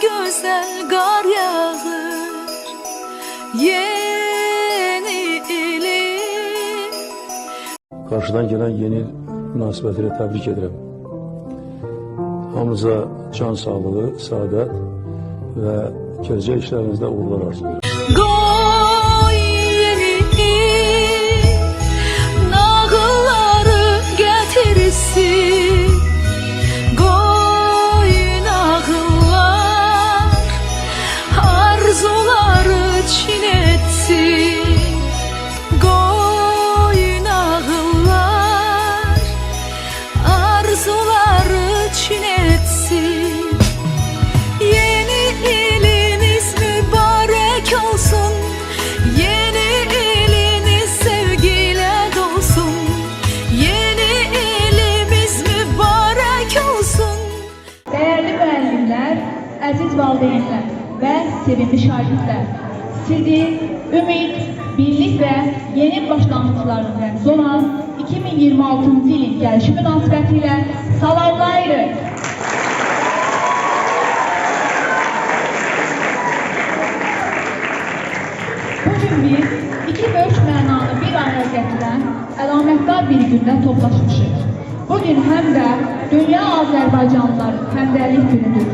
güzel qar yağır yeni ilin. Qarşıdan gələn yeni il münasibətilə təbrik edirəm. Hamınıza can sağlığı, səadət və gələcək işlərinizdə uğurlar arzulayıram. Qoy yeni il nağılları gətirsin. Qoy nağıllar arzuları çin etsin. Qoy nağıllar arzuları çin etsin. Yeni iliniz mübarek olsun. Yeni iliniz sevgiyle dolsun. Yeni ilimiz mübarek olsun. Değerli müəllimlər, əziz valideynlər və sevimli şagirdlər, sizi ümid, birlik və yeni başlanğıcların rəmzi olan 2026-cı ilin gəlişi münasibətilə salamlayırıq. Bugün biz iki böyük mənanı bir araya gətirən əlamətdar bir gündə toplaşmışıq. Bugün həm də Dünya Azərbaycanlıların Həmdərlik günüdür.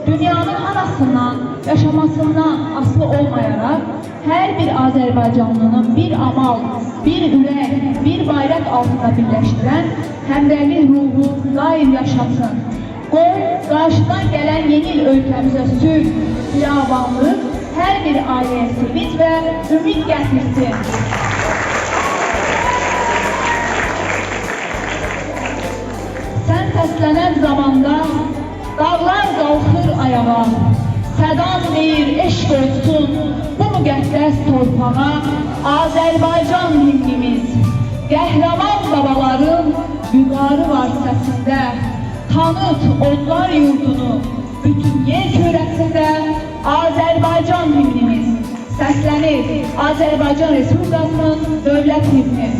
Dünyanın anasından, yaşamasından asılı olmayaraq, hər bir Azərbaycanlının bir amal, bir ürək, bir bayraq altında birləşdirən həmdərlik ruhu daim yaşasın. Qoy qarşıdan gələn yeni il ölkəmizə sülh, firavanlıq, hər bir ailəyə sevinç və ümid gətirsin. Sən səslənən zamanda dağlar qalxır ayağa, sədan deyir eşq olsun bu müqəddəs torpağa. Azərbaycan himnimiz, qəhrəman babaların vüqarı var səsində. Tanıt onlar yurdunu, bütün yer kürəsində Azərbaycan himnimiz səslənir. Azərbaycan Respublikasının dövlət himni.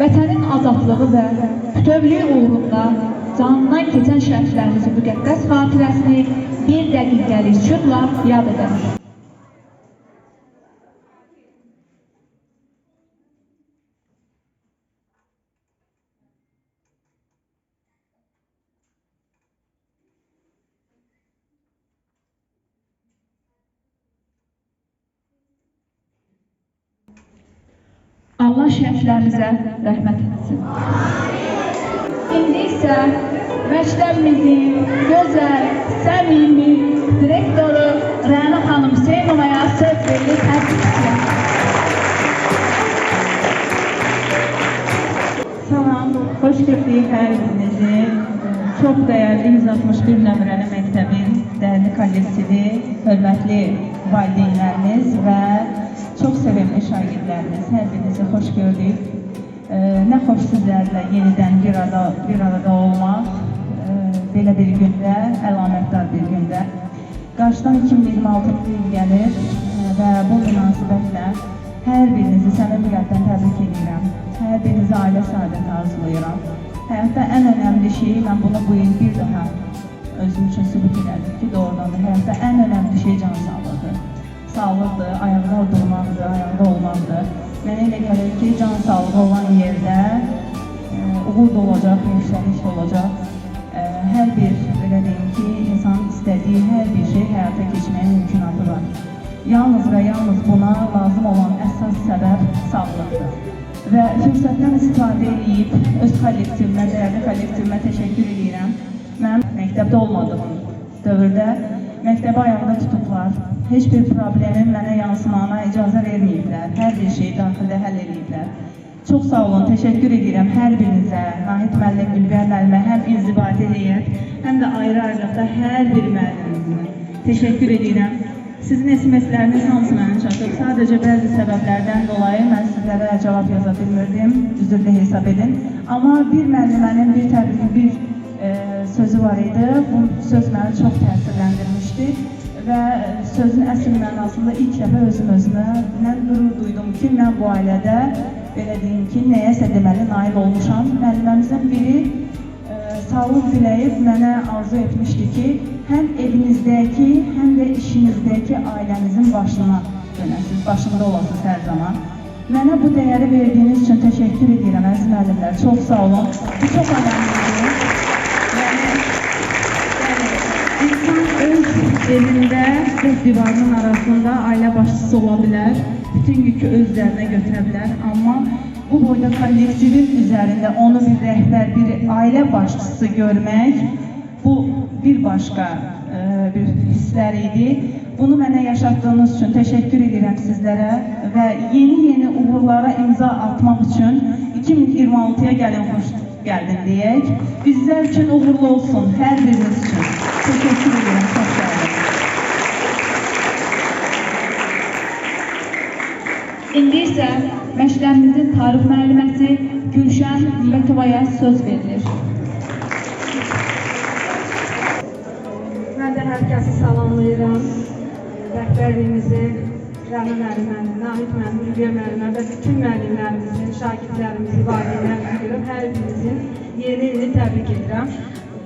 vətənin azadlığı və bütövlüyü uğrunda canından keçən şəhidlərimizin müqəddəs xatirəsini bir dəqiqəlik şükürlə yad edək. Allah şəhidlərimizə rəhmət etsin. İndi isə məktəbimizin gözəl, səmimi direktoru Rəna xanım Hüseynovaya söz verilir. Təbrik edirəm. Salam, hoş gördük hər birinizi. Çox dəyərli 161 nömrəli məktəbin dəyərli kollektivi, hörmətli valideynlərimiz və çox sevimli şagirdlərimiz. Hər birinizi xoş gördük. Nə xoş sizlərlə yenidən bir arada olmaq, belə bir gündə, əlamətdar bir gündə. Qarşıdan 2026 il gəlir və bu münasibətlə hər birinizi səmimiyyətlə təbrik edirəm. Hər birinizə ailə səadəti arzulayıram. Həyatda ən önəmli şey, mən bunu bu il bir daha özüm üçün sübut elədim ki, doğrudan da həyatda ən önəmli şey can sağlığıdır. Sağlıqdır, ayaqda durmaqdır, ayaqda olmaqdır. Mənə elə gəlir ki, can sağlığı olan yerdə uğur da olacaq, yüksəliş də olacaq. Hər bir, belə deyim ki, insanın istədiyi hər bir şey həyata keçməyə mümkünatı var. Yalnız və yalnız buna lazım olan əsas səbəb sağlıqdır. Və fürsətdən istifadə edib öz kollektivimə, dəyərli kollektivimə təşəkkür edirəm. Mən məktəbdə olmadığım dövrdə məktəbi ayaqda tutublar. Heç bir problemin mənə yansımağına icazə verməyiblər. Hər bir şeyi daxildə həll ediblər. Çox sağ olun, təşəkkür edirəm hər birinizə, Nahid müəllim, Ülbər müəllimə, həm inzibati heyət, həm də ayrı-ayrılıqda hər bir müəllimimizə təşəkkür edirəm. Sizin SMS-ləriniz hamısı mənə çatıb. Sadəcə bəzi səbəblərdən dolayı mən sizlərə cavab yaza bilmirdim, üzrlü hesab edin. Amma bir müəllimənin bir sözü var idi, bu söz məni çox təsirləndirmişdi və sözün əsl mənasında ilk dəfə özümə qürur duydum ki, mən bu ailədə, belə deyim ki, nəyəsə deməli nail olmuşam. Müəlliməmizin biri sağlıq diləyib mənə arzu etmişdi ki, həm evinizdəki, həm də işinizdəki ailənizin başına dönəsiniz, başında olasınız hər zaman. Mənə bu dəyəri verdiyiniz üçün təşəkkür edirəm, əziz müəllimlər. Çox sağ olun. Bu çox önemlidir. İnsan öz evində, öz divarının arasında ailə başçısı ola bilər, bütün yükü öz üzərinə götürə bilər. Amma bu boyda kollektivin üzərində onu bir rəhbər, bir ailə başçısı görmək, bu bir başqa bir hisslər idi. Bunu mənə yaşatdığınız üçün təşəkkür edirəm sizlərə və yeni uğurlara imza atmaq üçün 2026-ya gəlin, xoş gəldin deyək. Bizlər üçün uğurlu olsun, hər biriniz üçün. Təşəkkür edirəm, çox sağ olun. İndi isə məktəbimizin tarix müəlliməsi Gülşən Mətovaya söz verilir. Mən də hər kəsi salamlayıram. Rəhbərliyimizi, Rəna müəlliməni, Nahid müəllim, Ülbər müəllimə və bütün müəllimlərimizi, şagirdlərimizi, valideynlərimizi görürəm. Hər birinizin yeni ilini təbrik edirəm.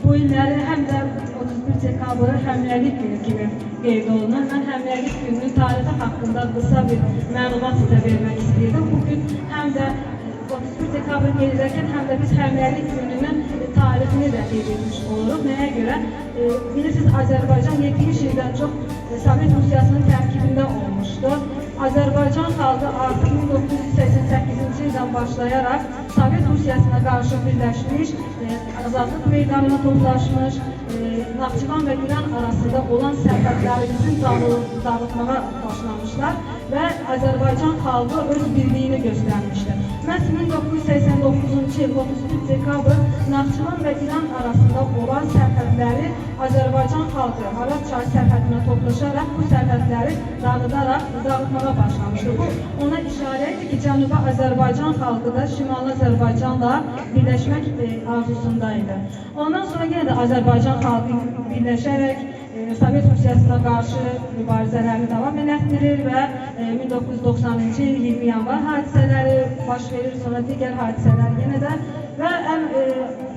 Bu illəri həm də 31 dekabr həmrəylik günü kimi qeyd olunur. Mən həmrəylik gününün tarixi haqqında qısa bir məlumat sizə vermək istəyirdim. Bugün həm də 31 dekabr qeyd edərkən həm də biz həmrəylik gününün tarixini də qeyd etmiş oluruq. Nəyə görə? Bilirsiniz, Azərbaycan 70 ildən çox Sovet Rusiyasının tərkibində olmuşdu. Azərbaycan xalqı artıq 1988-ci ildən başlayaraq Sovet Rusiyasına qarşı birləşmiş, azadlıq meydanına toplaşmış, Naxçıvan və Güran arasında olan sərhədlərimizin dağıtmağa başlamışlar və Azərbaycan xalqı öz birliyini göstərmişdir. Məhz 1989-cu il 31 dekabr Naxçıvan və İran arasında olan sərhədləri Azərbaycan xalqı Arad çayı sərhədinə toplaşaraq bu sərhədləri dağıtmağa başlamışdır. Bu ona işarə edir ki, Cənubi Azərbaycan xalqı da Şimali Azərbaycanla birləşmək arzusundaydı. Ondan sonra yenə də Azərbaycan xalqı birləşərək Sovet Rusiyasına qarşı mübarizələrini davam elətdirir və 1990-cı il 20 yanvar hadisələri baş verir, sonra digər hadisələr yenə də və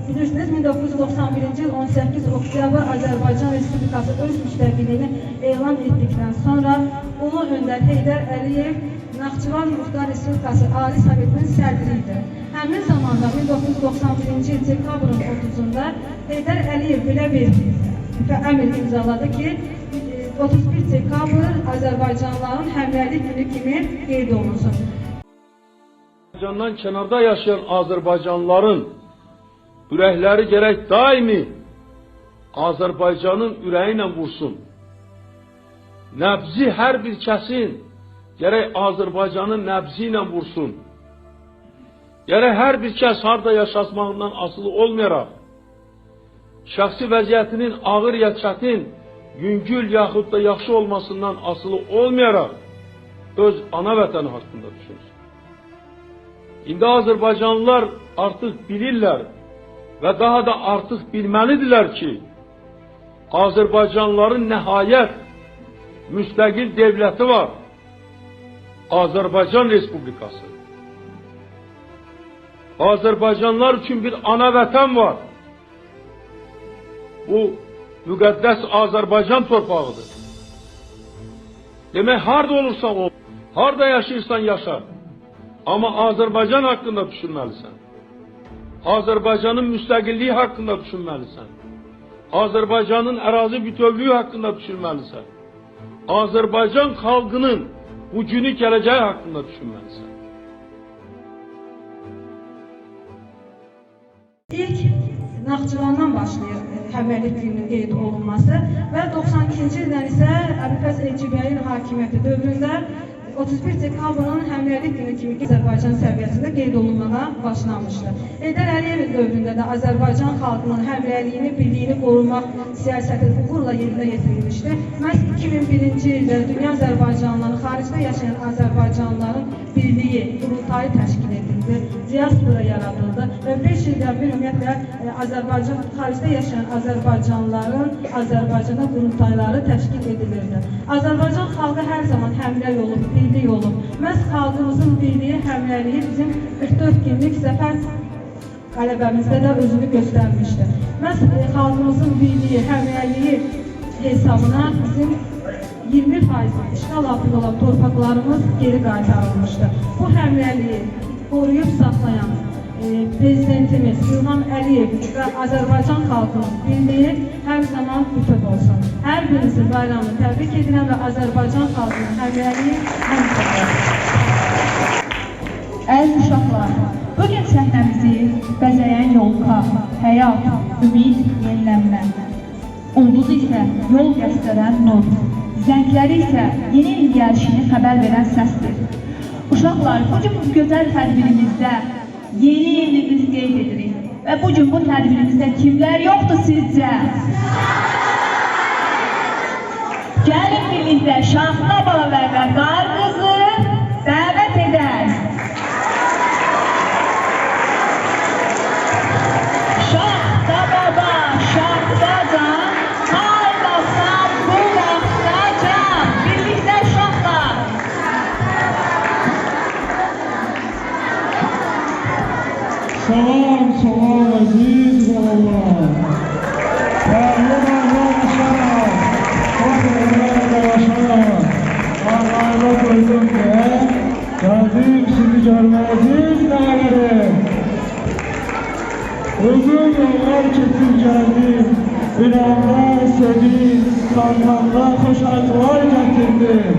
bilirsiniz 1991-ci il 18 oktyabr Azərbaycan Respublikası öz müstəqilliyini elan etdikdən sonra Ulu Öndər Heydər Əliyev Naxçıvan Muxtar Respublikası Ali Sovetinin sədri idi. Həmin zamanda 1991-ci il dekabrın 30-da Heydər Əliyev belə bir əmr imzaladı ki, 31 dekabr Azərbaycanlıların həmrəylik günü kimi qeyd olunsun. Azərbaycandan kənarda yaşayan Azərbaycanlıların ürəkləri gərək daimi Azərbaycanın ürəyi ilə vursun. Nəbzi hər bir kəsin gərək Azərbaycanın nəbzi ilə vursun. Gərək hər bir kəs harda yaşasmağından asılı olmayaraq, şəxsi vəziyyətinin ağır ya çətin, yüngül yaxud da yaxşı olmasından asılı olmayaraq, öz ana vətəni haqqında düşünsün. İndi Azərbaycanlılar artıq bilirlər və daha da artıq bilməlidirlər ki, Azərbaycanlıların nəhayət müstəqil devləti var. Azərbaycan Respublikası. Azərbaycanlılar üçün bir ana vətən var. Bu müqəddəs Azərbaycan torpağıdır. Demək, harda olursan ol, harda yaşayırsan yaşa. Amma Azərbaycan haqqında düşünməlisən. Azərbaycanın müstəqilliyi haqqında düşünməlisən. Azərbaycanın ərazi bütövlüyü haqqında düşünməlisən. Azərbaycan xalqının bugünü gələcəyi haqqında düşünməlisən. İlk Naxçıvandan başlayır həmrəylik gününün qeyd olunması və 92-ci ildən isə Əbülfəz Elçibəyin hakimiyyəti dövründə 31 dekabrın həmrəylik günü kimi Azərbaycan səviyyəsində qeyd olunmağa başlanmışdır. Heydər Əliyevin dövründə də Azərbaycan xalqının həmrəyliyini, birliyini qorumaq siyasəti uğurla yerinə yetirilmişdir. Məhz 2001-ci ildə dünya Azərbaycanlıların, xaricdə yaşayan Azərbaycanlıların birliyi, qurultayı təşkil edildi, diaspora yaradıldı və 5 ildən bir ümumiyyətlə xaricdə yaşayan Azərbaycanlıların Azərbaycana qurultayları təşkil edilirdi. Azərbaycan xalqı hər zaman həmrəy olub, birlik olub. Məhz xalqımızın birliyi, həmrəyliyi bizim 44 günlük zəfər qələbəmizdə də özünü göstərmişdir. Məhz xalqımızın birliyi, həmrəyliyi hesabına bizim 20% işğal altında olan torpaqlarımız geri qaytarılmışdır. Bu həmrəyliyi qoruyub saxlayan Prezidentimiz İlham Əliyev və Azərbaycan xalqının birliyi hər zaman bütöv olsun. Hər birinizin bayramını təbrik edirəm və Azərbaycan xalqının həmrəyliyi həmişə olsun. Əziz uşaqlar, bugün səhnəmizi bəzəyən yolka, həyat, ümid, yenilənmə. Ulduz isə yol göstərən nur, zəngləri isə yeni il gəlişini xəbər verən səsdir. Uşaqlar, bugün bu gözəl tədbirimizdə yeni ilini biz qeyd edirik və bugün bu tədbirimizdə kimlər yoxdur sizcə? Gəlin birlikdə Şaxta baba və Qar qızı dəvət edək. Şaxta baba, Şaxta can, haydasan bu vaxta can. Birlikdə uşaqlar. Salam, salam əziz balalar. Bağlı aşağı, bağlı aşağı. Ağlayla koydum ki, geldim sizi görməyəcək nələri. Uzun yollar keçib gəldim, ünamlar sevdim, sanmamlar xoş arzular gətirdim.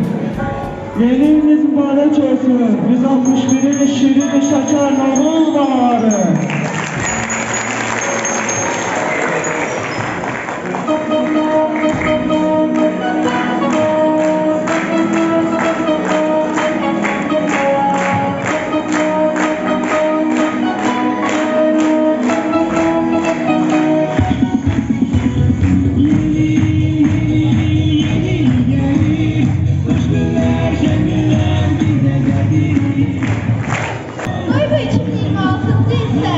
Yeni iliniz mübarək olsun, 161'in şirin şəkər Novruz bağları. Ay bu 2026 ise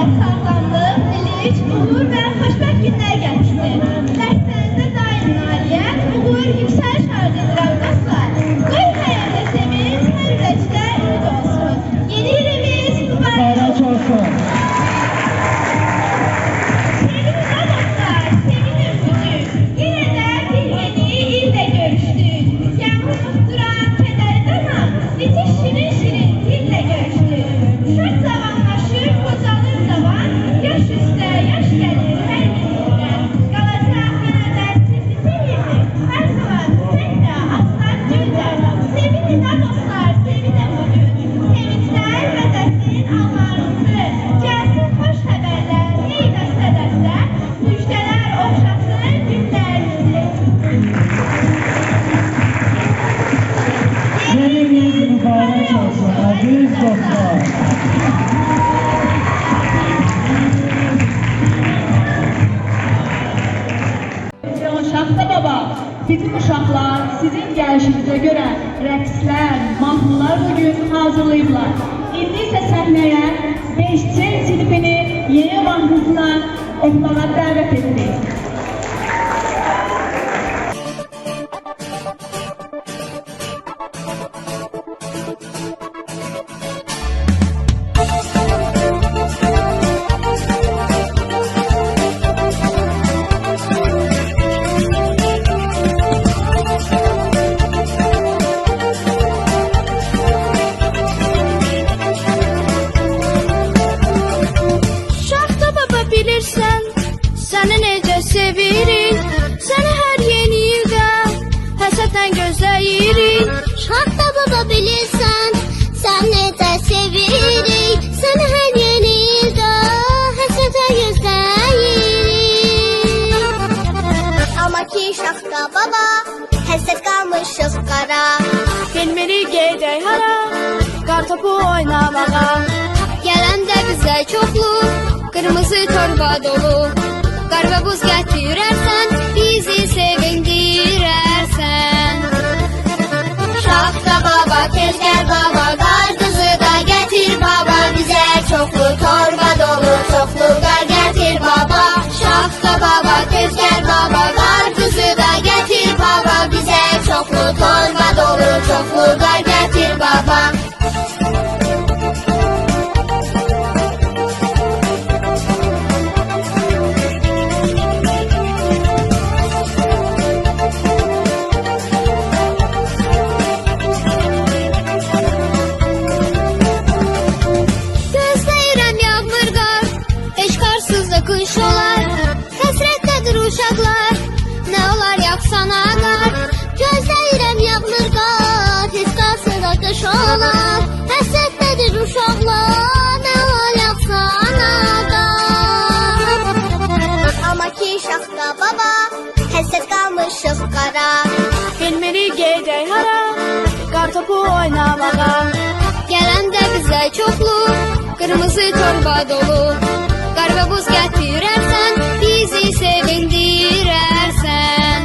Bizim uşaqlar sizin gəlişinizə görə rəqslər, mahnılar bugün hazırlayıblar. İndi isə səhnəyə 5C sinifini yeni mahnısına oxumağa dəvət edirik. Şaxta baba bilirsən, səni necə sevirik, səni hər yeni ildə həsədlə gözləyirik. Şaxta baba bilirsən, sən necə sevirik, səni hər yeni ildə həsədə gözləyirik. Amma ki şaxta baba, həsəd qalmışıq qara. Bilmirik gedək hara, qartopu oynamağa. Gələndə bizə çoxlu, qırmızı torba dolu. Qar və buz gətirərsən, bizi sevindirərsən. Şaxta baba, tez gəl baba, qar qızı da gətir baba. Bizə çoxlu torba dolu, çoxlu qar gətir baba. Şaxta baba, tez gəl baba, qar qızı da gətir baba. Bizə çoxlu torba dolu, çoxlu qar gətir baba. Gözləyirəm yağmur qar, heç qarsız da qış olar. Həsrətdədir uşaqlar, nə olar yağsana qar. Gözləyirəm yağmur qar, heç qarsız da qış olar. Həsrətdədir uşaqlar, nə olar yağsana qar. Amma ki şaxta baba, həsrət qalmışıq qara. Bilmirik gedək hara, qartopu oynamağa. Gələndə bizə çoxlu, qırmızı torba dolu. Qar və buz gətirərsən, bizi sevindirərsən.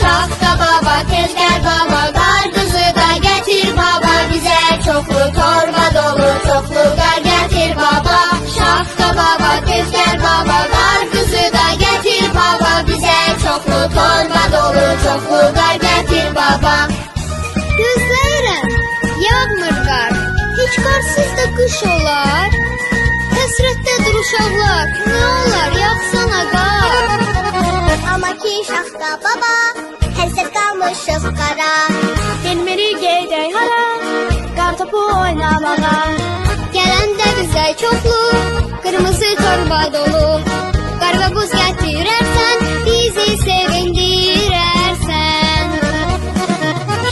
Şaxta baba, tez gəl baba, qar qızı da gətir baba. Bizə çoxlu torba dolu, çoxlu qar gətir baba. Şaxta baba, tez gəl baba, qar qızı da gətir baba. Bizə çoxlu torba dolu, çoxlu qar gətir baba. Gözləyirəm yağmır qar, heç qarsız da qış olar. Həsrətdədir uşaqlar, nə olar yağsana qar. Amma ki şaxta baba, həsrət qalmışıq qara. Bilmirik gedək hara, qartopu oynamağa. Gələndə bizə çoxlu, qırmızı torba dolu. Qar və buz gətirərsən, bizi sevindirərsən.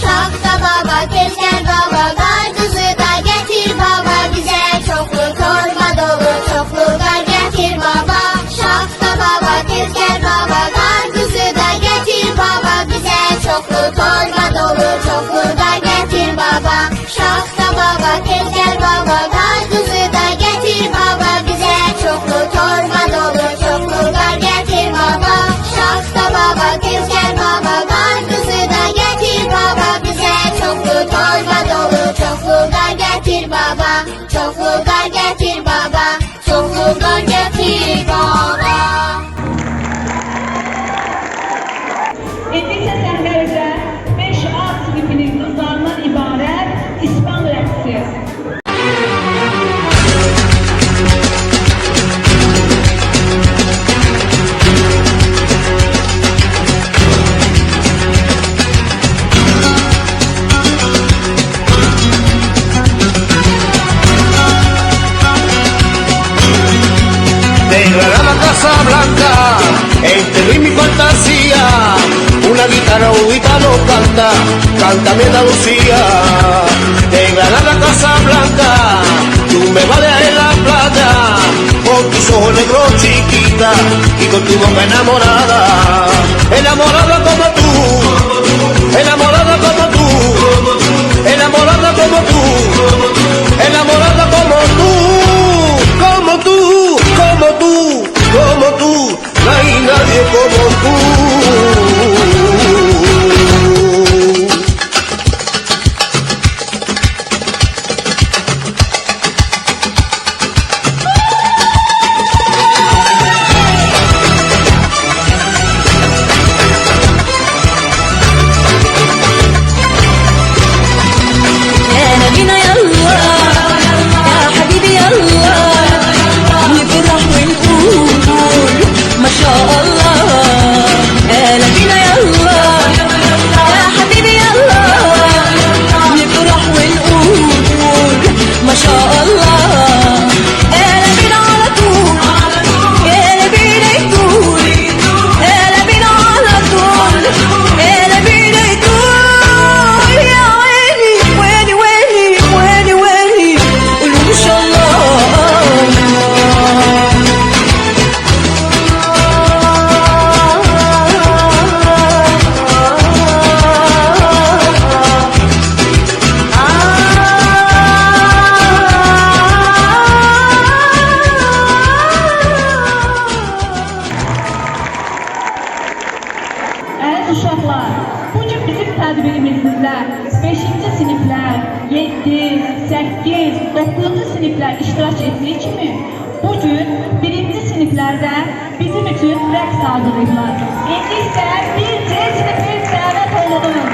Şaxta baba, tez gəl baba, qar qızı da gətir baba. Bizə çoxlu torba dolu, çoxlu qar gətir baba. Şaxta baba, tez gəl baba, qar qızı da gətir baba. Bizə çoxlu torba dolu, çoxlu qar gətir baba. Şaxta baba, tez gəl baba, qar qızı da gətir baba. Bizə çoxlu torba dolu, çoxlu qar gətir baba. Şaxta baba, tez gəl baba, qar qızı da gətir baba. Bizə çoxlu torba dolu, çoxlu qar gətir baba. Çoxlu qar gətir baba, çoxlu qar gətir baba. İndi isə səhnəmizə 5A sinifinin qızlarından ibarət İspan rəqsi. Negra la Casa Blanca, entre ritmo y fantasía, una guitarra udita nos canta, cántame Andalucía. Negra la Casa Blanca, tú me vales en la playa, con tus ojos negros chiquita y con tu boca enamorada, enamorada como tú, enamorada como tú, enamorada como tú, enamorada como tú, como tú, como tú, como tú, no hay nadie como tú. uşaqlar, bugün bizim tədbirimizdə 5-ci siniflər, 7, 8, 9-cu siniflər iştirak etdiyi kimi, bugün 1-ci siniflərdə bizim üçün rəqs hazırlayıblar. İndi isə 1C sinifin dəvət olunur.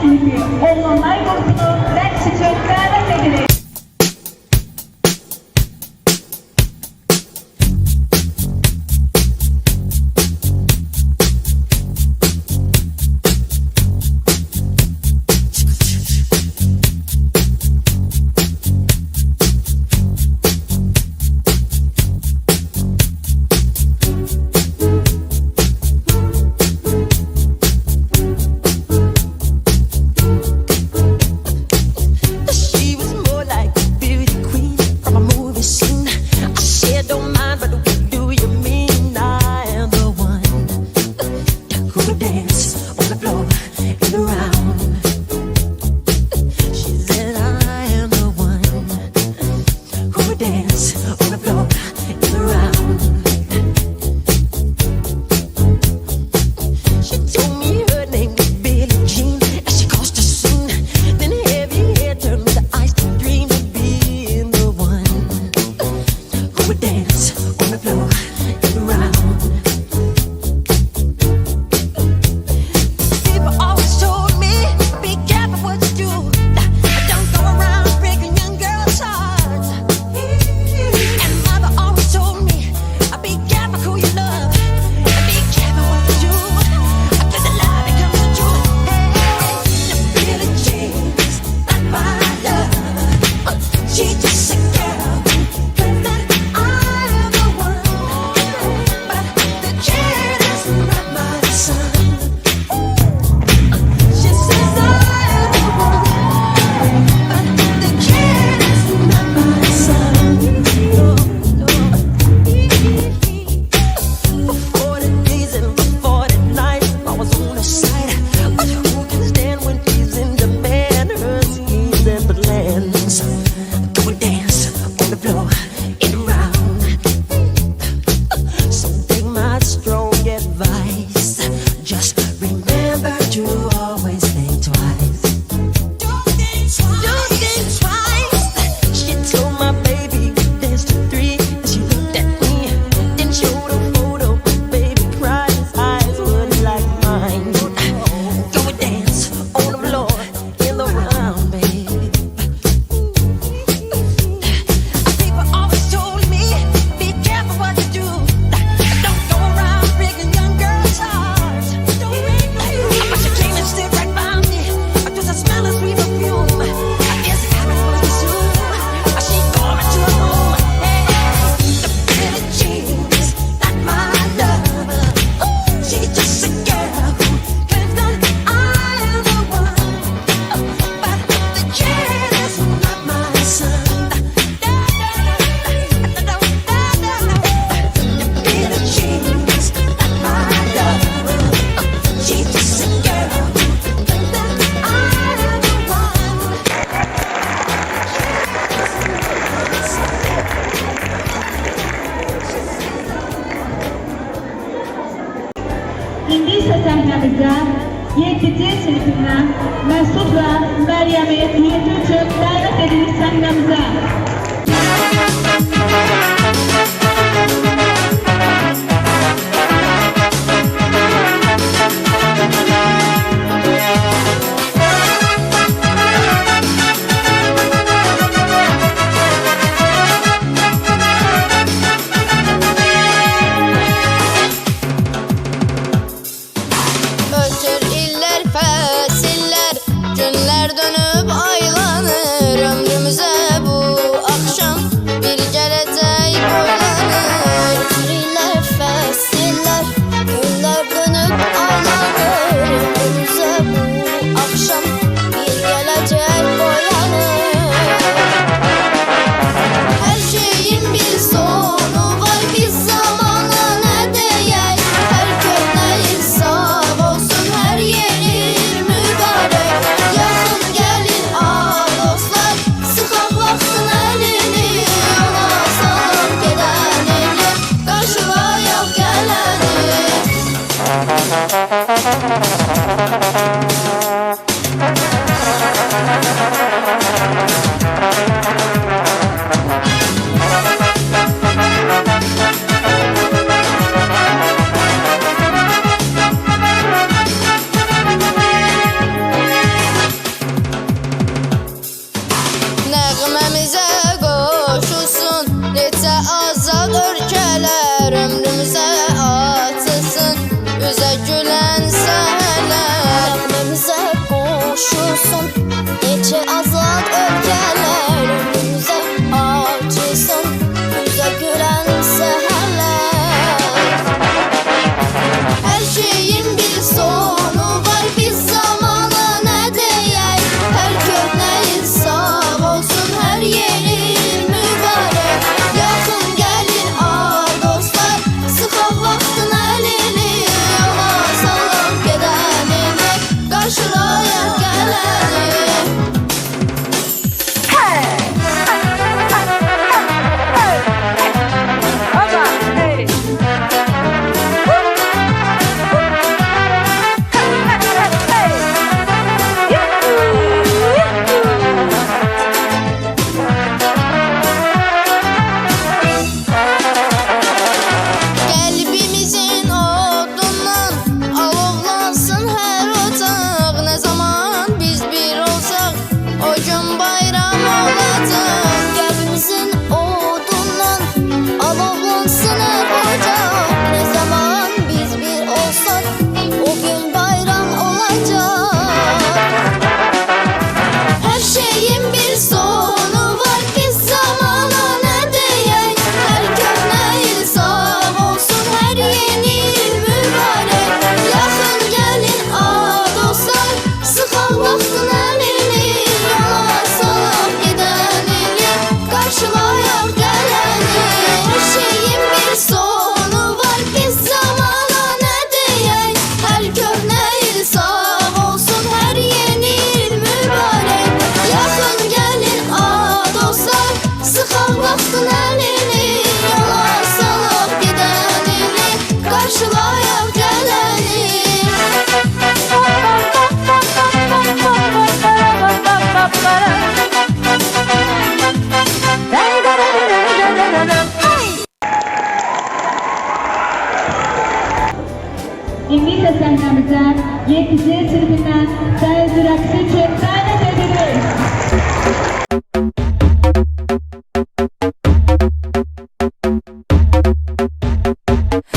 klipi oğlanlar grubunu rəqs üçün dəvət edirik. İndi isə səhnəmizdə 7-ci sinifindən Məsud və Məryəmi düetü üçün dəvət edirik səhnəmizə. Dönüp aylanır ömrümüze bu akşam bir gelecek boylanır. 7C sınıfından Deniz rəqsi üçün dəvət edirik.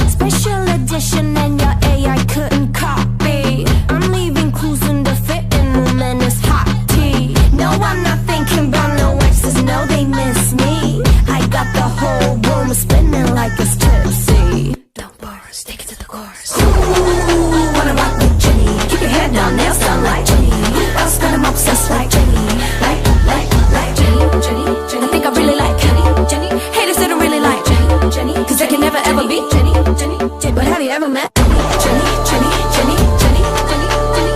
Special edition and your AI couldn't copy. I'm leaving clues in the fitting room and it's hot tea. No, I'm not thinking about no exes, no, they miss me. I got the whole room spinning like it's tipsy. Don't bore us, take it to the chorus. Ooh, wanna rock with Jenny? Keep your head down, nails done like Jenny. Who else got 'em obsessed like Jenny? Like Jenny, Jenny, Jenny. I think I really like Jenny, Jenny. Haters they don't really like Jenny, Jenny. Cause they can never ever be Jenny, Jenny, Jenny. But have you ever met Jenny, Jenny, Jenny, Jenny, Jenny, Jenny?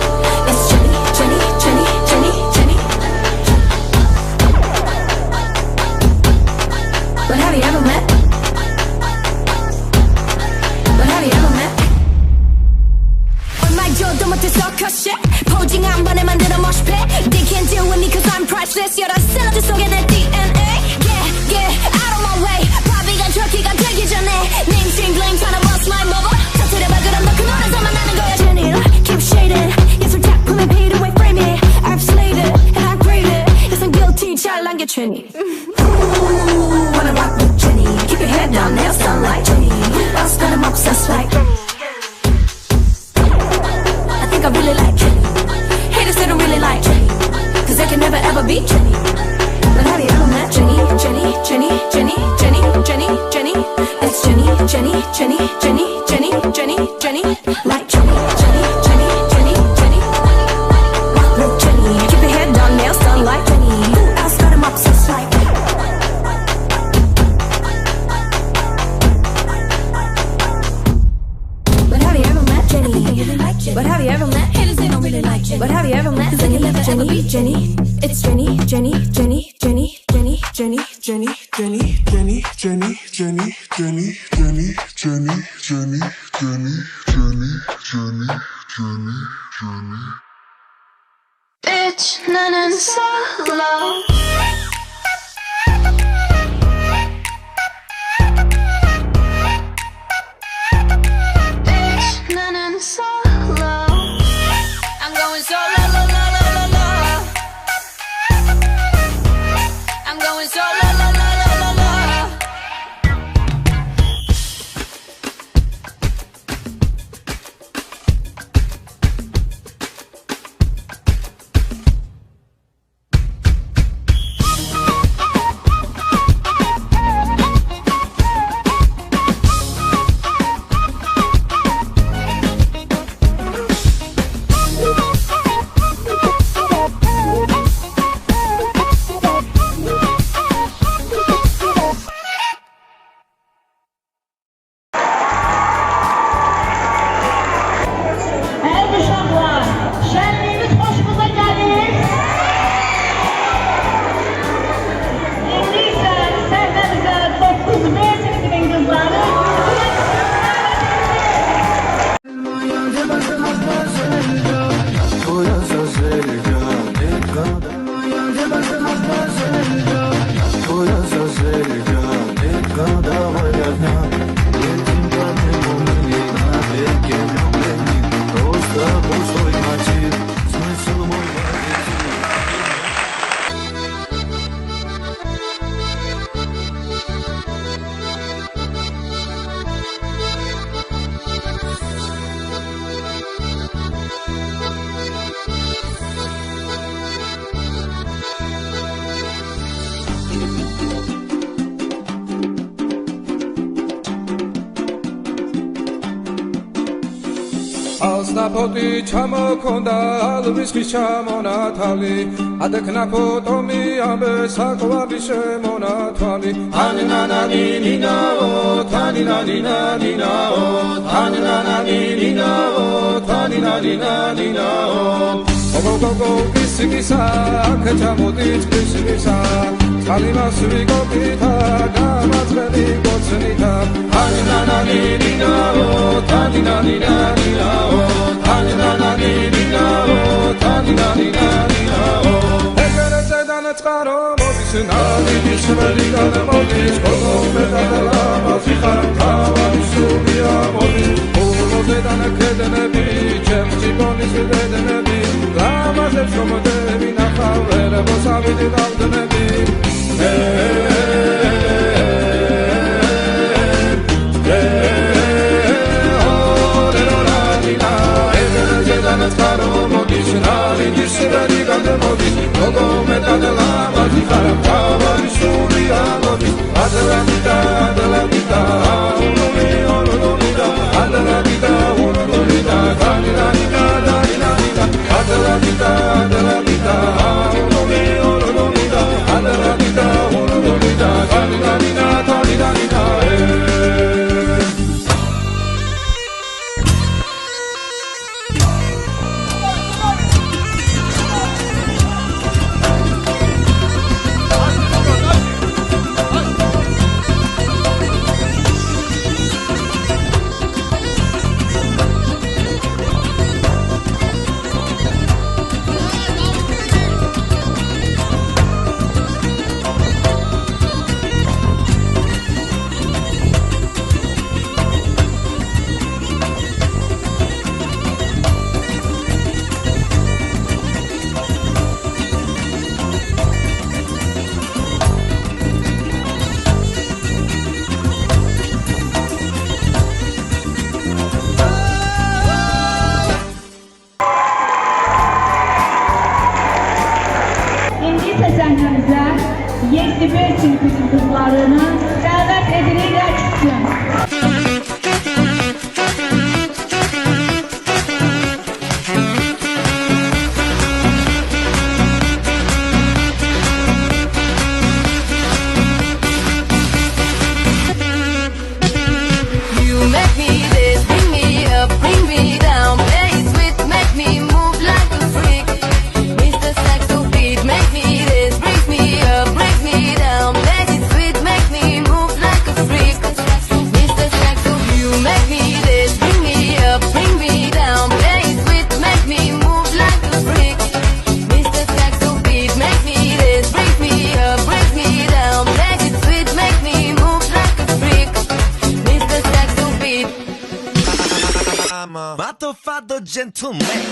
It's Jenny, Jenny, Jenny, Jenny, Jenny. But have you ever met? But have you ever met? 얼마 줘도 못해서 컷샷 포징 한 번에 만들어 mosh pit. They can't deal with me cause I'm priceless. You're the 샐러드 속에 내 DNA. Get out of my way. 바비가 트로키가 되기 전에 Name, shame, blame tryna bust my bubble. 터뜨려봐 그럼 너 그 노래에서만 나는 거야. Jenny, keep shading. 예술 작품에 paid away frame it. I've slayed it and I grade it. Yes I'm guilty 잘난 게 Jenny. Wanna rock with Jenny. Keep your head down, nails done like Jenny. Who else got 'em obsessed like I think I really like Jenny. Haters they don't really like Jenny. Cause they can never ever be Jenny. But have you ever met Jenny, Jenny, Jenny, Jenny, Jenny, Jenny, Jenny? It's Jenny, Jenny, Jenny, Jenny, Jenny, Jenny, Jenny. Like Jenny, Jenny, Jenny, Jenny, Jenny. Rock with Jenny. Keep your head down, nails done like Jenny. Who else got 'em obsessed like But have you ever met Jenny? But have you ever met? Haters they don't really like Jenny. But have you ever met? Cause they can never ever be Jenny. It's Jenny, Jenny, Jenny, Jenny, Jenny, Jenny, Jenny, Jenny, Jenny, Jenny, Jenny, Jenny, Jenny, Jenny, Jenny, Jenny, Jenny, Jenny, Jenny, Jenny. Bitch, 나는 solo. Bitch, 나는 solo. I'm going solo, la la la la la. I'm going solo, la la la la la. Əziz uşaqlar, şənliyimiz xoşumuza gəlir. İndi isə səhnəmizə 9B sinifinin qızları Asnapoti chamokonda alviski chamonatali adeknapotomi ambe sakwadi shemonatali Tanina nina o tanina nina o tanina nina o tanina nina o Go kisigisa kachamoti kisigisa Kalima surigo pita gamazveni gotsenita Tanina nina o tanina nina o tanina nina o tanina nina o Egere zedan tzaro modis nadi nishveli gana modis Kogo medala mazikha kawa misubia modis mozedana kedenebi Cemci bonisi dedenebi Lama zepsomo debi Nakhavere bosavidi daldenebi İndi isə səhnəmizə Yezdi Belçin qızlarını dəvət edirik rəqs üçün. You make me this, bring me up, bring me down. Play it sweet, make me move like a freak. Mr. Saxo beat, make me this, bring me up, break me down. Play it sweet, make me move like a freak. Mr. Saxo, you make me this, bring me up, bring me down. Play it sweet, make me move like a freak. Mr. Saxo beat, make me this, bring me up, break me down. Play it sweet, make me move like a freak. Mr. Saxo beat. I'm a motherfucker gentleman.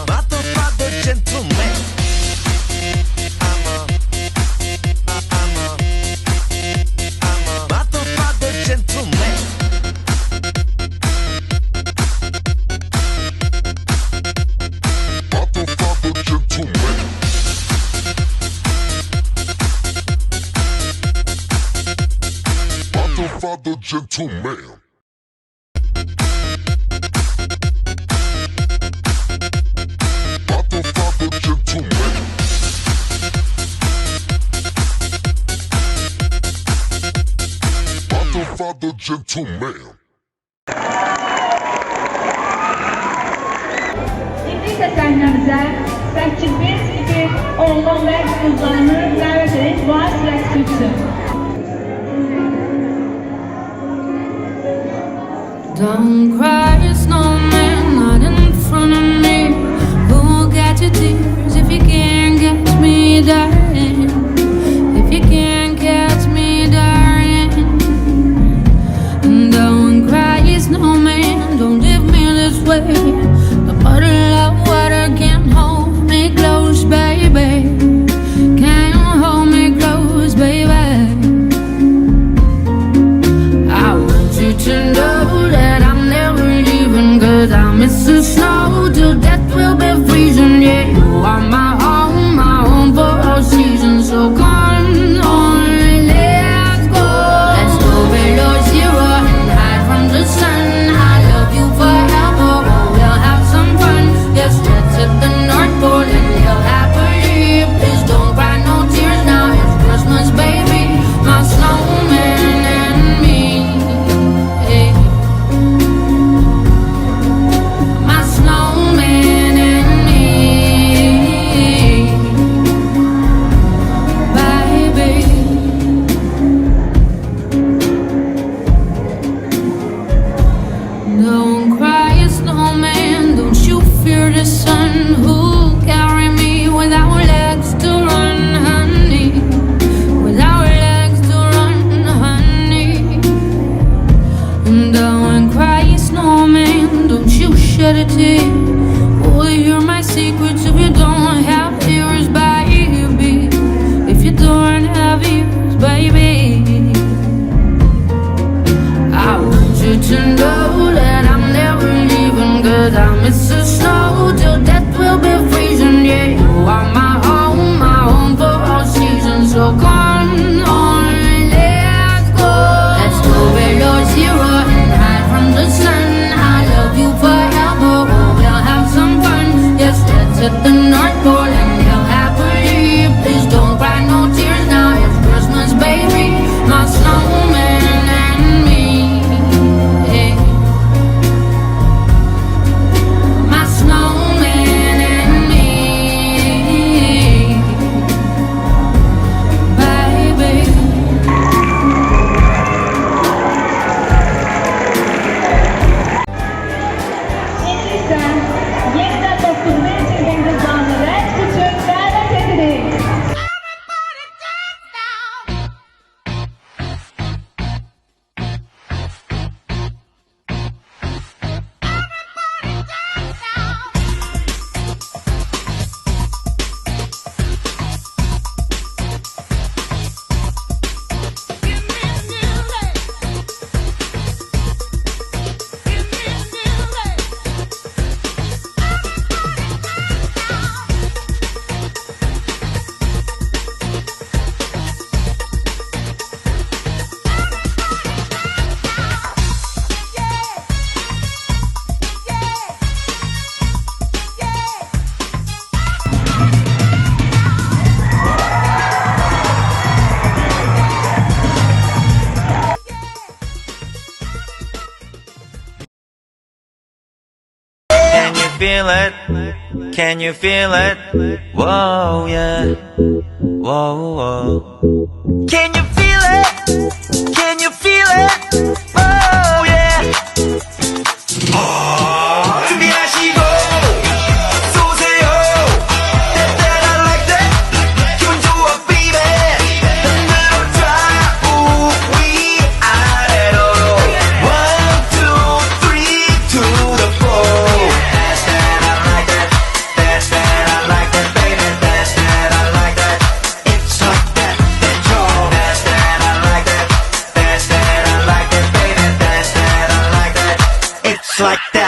Motherfucker gentleman. Motherfucker gentleman. Motherfucker gentleman. Motherfucker gentleman. Motherfucker gentleman. Motherfucker gentleman. İndi isə səhnəmizə 8-5 tipi oğlan rəqs qızlarını dəvət edirik vals rəqs üçün. Don't cry, snowman, not in front of me. Who'll get your tears if you can't catch me, darling? If you can't catch me, darling. Don't cry, snowman, don't leave me this way. The bottle of water can't hold me close, baby. Can't hold me close, baby. I want you to know that I'm never leaving, 'cause I miss the snow till death will be freezing. Yeah, you are my home for all seasons. So come on, let's go. Let's go below zero and hide from the sun. I love you forever. We'll have reality. Oh, you're my secrets if you don't have ears, baby. If you don't have ears, baby. I want you to know that I'm never leaving, 'cause I miss the snow till death will be freezing. Yeah, you are my home for all seasons. So come on, let's go. Let's go below zero and hide from the sun. I love you forever, oh, we'll have some fun. Yes, let's hit the North Pole and live happily. Please don't cry no tears now, it's Christmas, baby. My snowman and me, yeah. My snowman and me, baby. İndi isə yenidən 9-cu ilin qızlarını rəqs üçün dəvət edirik. Can you feel it? Can you feel it? Whoa, yeah. Whoa, whoa. Can you feel it? Can you feel it? Oh, yeah. 준비하시고 쏘세요. That I like that. 기분 좋아, baby. 흔들어 좌우위 아래로. 1, 2, 3 to the floor. That's that I like that. That's that I like that, baby. That's that I like that. It's like that, that's all. That's that I like that. That's that I like that, baby. That's that I like that. It's like that.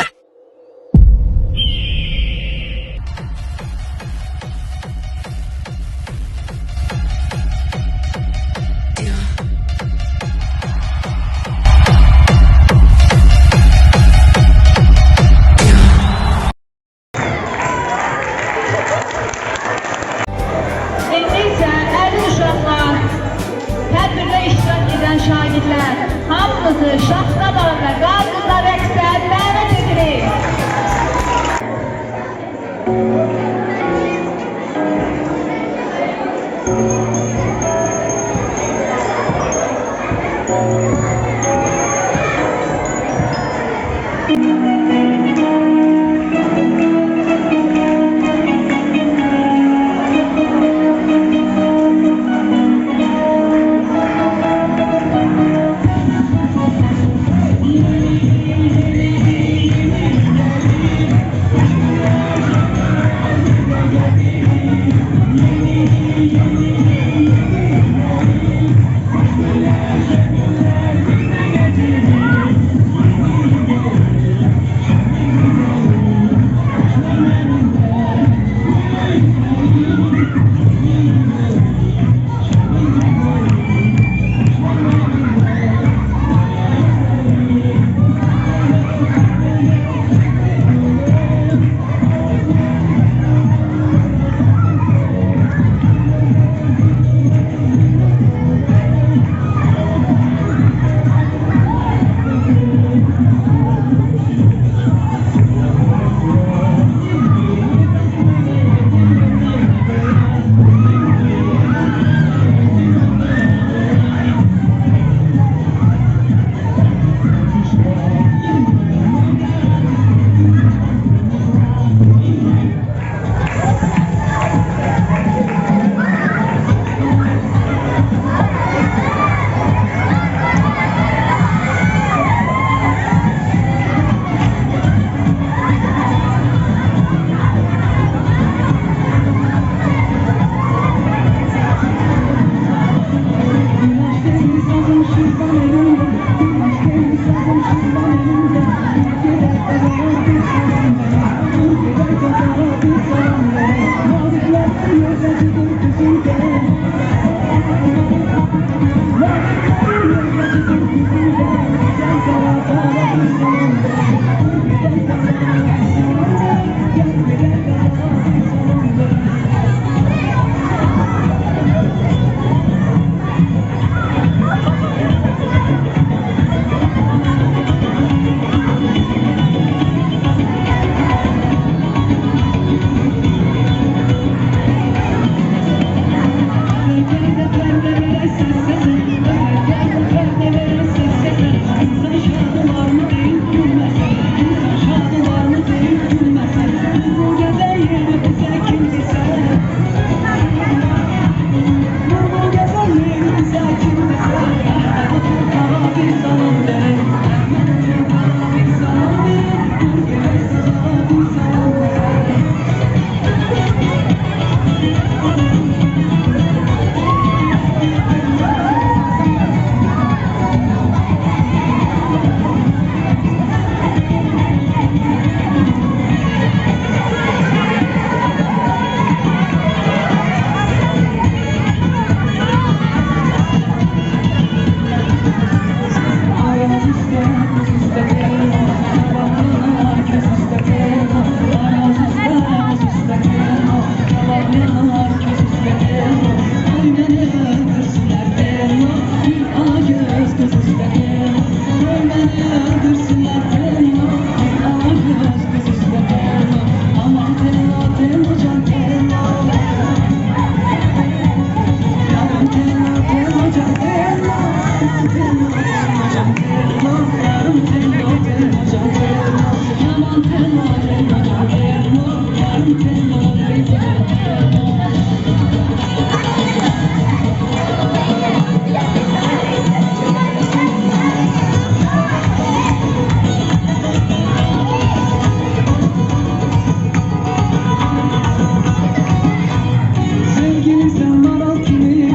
Sevgili sen maral kimi,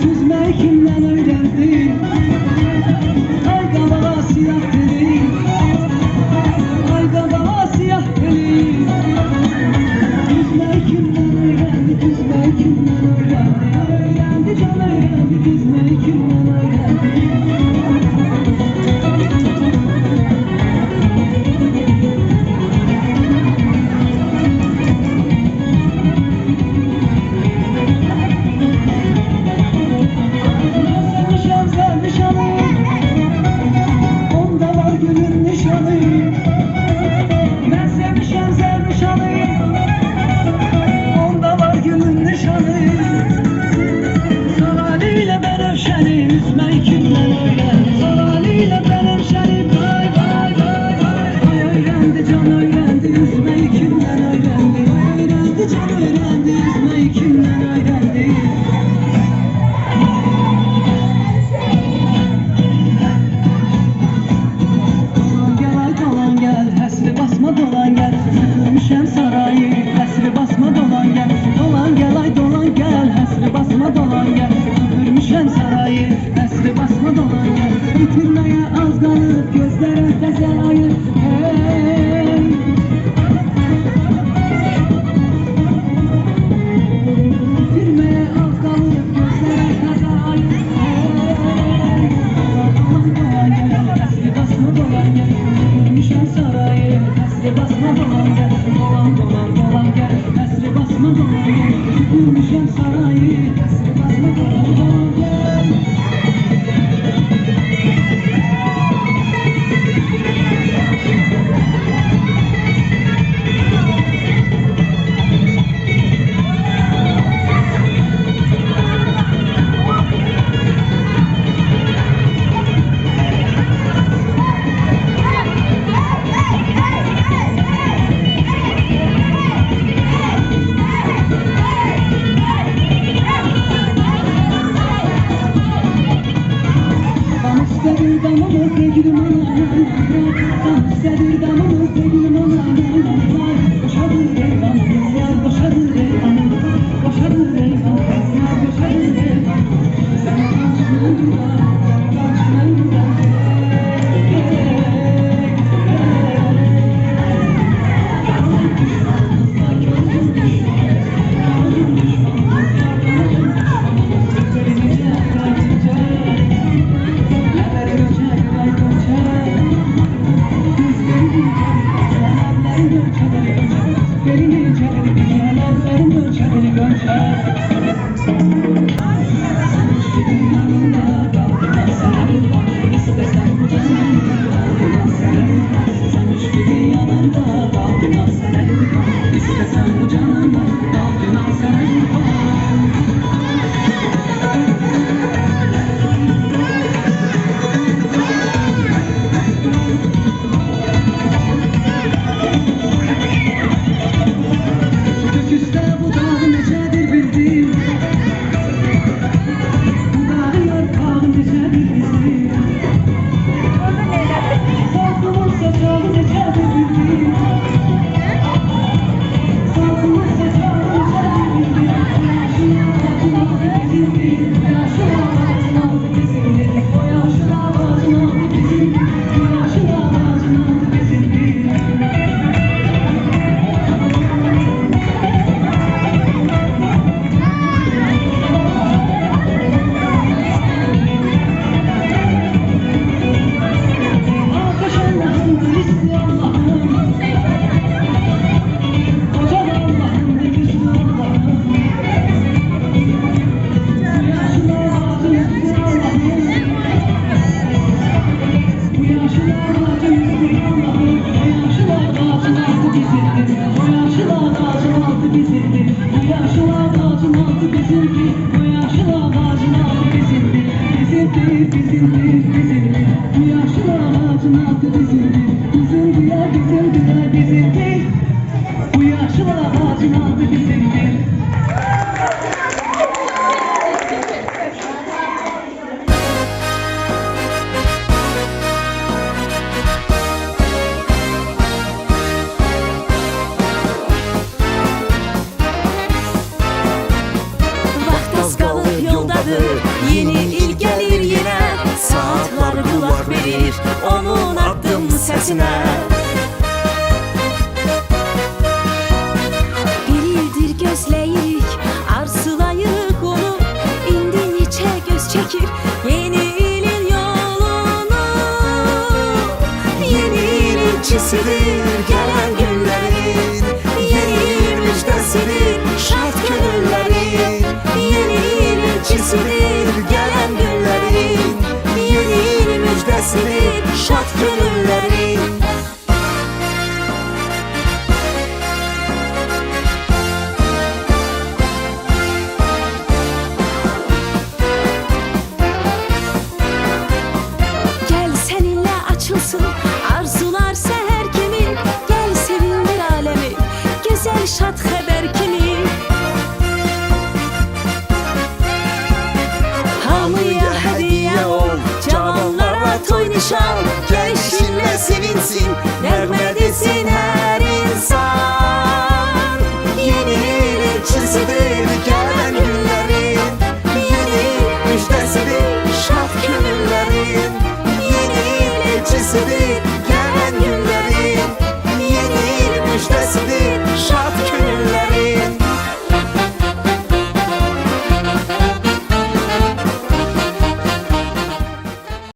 süzmeyi kimden öğrendin? Ay kabağa siyah teli, ay kabağa siyah teli. Düzmeyi kimden öğrendi, düzmeyi kimden öğrendi? Öğrendi can öğrendi, düzmeyi kimden öğrendi? Sevmişem sevmişanı, onda var gülün nişanı. Ben sevmişem sevmişanı, onda var gülün nişanı. Sarayıyla benevşeni, üzmeyi kimden öğrendi? Sarayıyla benevşeni, vay vay vay vay. Ay öğrendi can öğrendi, üzmeyi kimden öğrendi? Ay öğrendi can öğrendi, üzmeyi kimden öğrendi? Dolan gel ay dolan gel, həsri basma dolan gel. Süpürmüşəm sarayı, həsri basma dolan gel. Dolan gel ay dolan gel, həsri basma dolan gel. Süpürmüşəm sarayı, həsri basma dolan gel. Bitirməyə az qalıb, gözlərə təzəl ayır. Hey. Bitirməyə az qalıb, gözlərə təzəl ayır. Hey. Dolan dolan gel, həsri basma dolan gel. Süpürmüşəm sarayı, həsri basma dolan gel. Dolan dolan dolan gel, həsri basma dolan gel. Süpürmüşəm sarayı, həsri basma dolan dolan gel. Tam istədir damımız sevgilim ana. Tam istədir damımız sevgilim ana. Boşadır ey damımız yar, boşadır ey damımız. Boşadır ey damımız yar, boşadır ey damımız. Sen kaçmayınca, kaçmayınca. İstesem bu canımda, daldın sen. Gökyüzde bu dağ necedir bildim. Bu dağın yarpağı necedir bizim. Salkımın saçağı necedir bildim. Salkımın saçağı necedir bildim. Yaşın ağacın altı bizimdir. O yaşın ağacın altı bizimdir. O yaşın ağacın altı bizimdir. Alkış Allah'ım, Hristi Allah'ım. Koca Allah'ım, güçlü Allah'ım. Bu yaşın ağacın üstü Allah'ım. Bu yaşın ağacın altı bizimdir. Bu yaşın ağacın altı bizimdir. Bu yaşın ağacın altı bizimdir. Bu yaşın ağacın altı bizimdir. Bizimdir, bizimdir, bizimdir. Bu yaşın ağacın altı bizimdir. Bizimdir. səsinə. Bir ildir gözləyirik, arzulayırıq onu. İndi neçə göz çəkir yeni ilin yolunu. Yeni il ilçisidir gələn günlərin, yeni il müjdəsidir şad könüllərin. Yeni il ilçisidir gələn günlərin, yeni il müjdəsidir şad könüllərin. Gəl səninlə açılsın arzular səhər kimi, gəl sevindir aləmi gözəl şad xəbər kimi. Hamıya hədiyyə ol, cavanlara toy nişan, gençliklə sevinsin, nəğmə desin hər insan. Yeni il ilçisidir gələn günlərin, yeni il müjdəsidir şad könüllərin. Yeni il ilçisidir gələn günlərin, yeni il müjdəsidir şad